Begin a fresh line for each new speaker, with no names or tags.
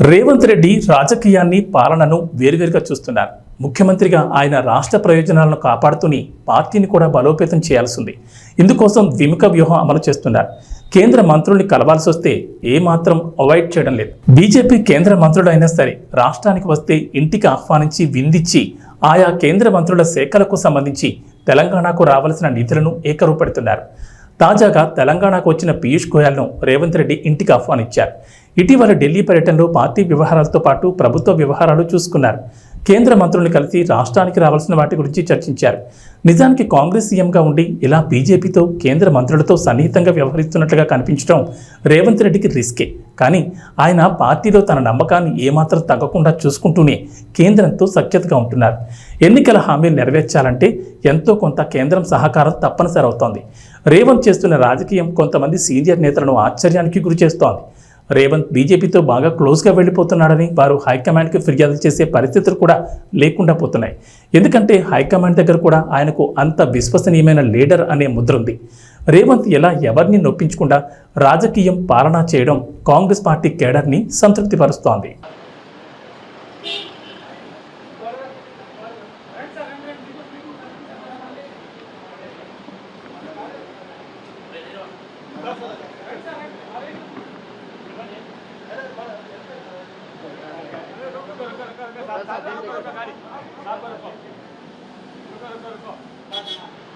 రేవంత్ రెడ్డి రాజకీయాన్ని పాలనను వేరువేరుగా చూస్తున్నారు. ముఖ్యమంత్రిగా ఆయన రాష్ట్ర ప్రయోజనాలను కాపాడుతూనే పార్టీని కూడా బలోపేతం చేయాల్సింది. ఇందుకోసం ద్విముఖ వ్యూహం అమలు చేస్తున్నారు. కేంద్ర మంత్రుల్ని కలవాల్సి వస్తే ఏమాత్రం అవాయిడ్ చేయడం లేదు. బీజేపీ కేంద్ర మంత్రులు అయినా సరే రాష్ట్రానికి వస్తే ఇంటికి ఆహ్వానించి విందిచ్చి ఆయా కేంద్ర మంత్రుల శాఖలకు సంబంధించి తెలంగాణకు రావాల్సిన నిధులను ఏకరూపెడుతున్నారు. తాజాగా తెలంగాణకు వచ్చిన పీయూష్ గోయల్ను రేవంత్ రెడ్డి ఇంటికి ఆహ్వానించారు. ఇటీవల ఢిల్లీ పర్యటనలో పార్టీ వ్యవహారాలతో పాటు ప్రభుత్వ వ్యవహారాలు చూసుకున్నారు. కేంద్ర మంత్రుల్ని కలిసి రాష్ట్రానికి రావాల్సిన వాటి గురించి చర్చించారు. నిజానికి కాంగ్రెస్ సీఎంగా ఉండి ఇలా బీజేపీతో కేంద్ర మంత్రులతో సన్నిహితంగా వ్యవహరిస్తున్నట్లుగా కనిపించడం రేవంత్ రెడ్డికి రిస్కే. కానీ ఆయన పార్టీలో తన నమ్మకాన్ని ఏమాత్రం తగ్గకుండా చూసుకుంటూనే కేంద్రంతో సఖ్యతగా ఉంటున్నారు. ఎన్నికల హామీలు నెరవేర్చాలంటే ఎంతో కొంత కేంద్రం సహకారం తప్పనిసరి అవుతోంది. రేవంత్ చేస్తున్న రాజకీయం కొంతమంది సీనియర్ నేతలను ఆశ్చర్యానికి గురిచేస్తోంది. రేవంత్ బీజేపీతో బాగా క్లోజ్గా వెళ్ళిపోతున్నాడని వారు హైకమాండ్కి ఫిర్యాదులు చేసే పరిస్థితులు కూడా లేకుండా పోతున్నాయి. ఎందుకంటే హైకమాండ్ దగ్గర కూడా ఆయనకు అంత విశ్వసనీయమైన లీడర్ అనే ముద్ర ఉంది. రేవంత్ ఎలా ఎవరిని నొప్పించకుండా రాజకీయం పాలన చేయడం కాంగ్రెస్ పార్టీ కేడర్ని సంతృప్తిపరుస్తోంది.
रुको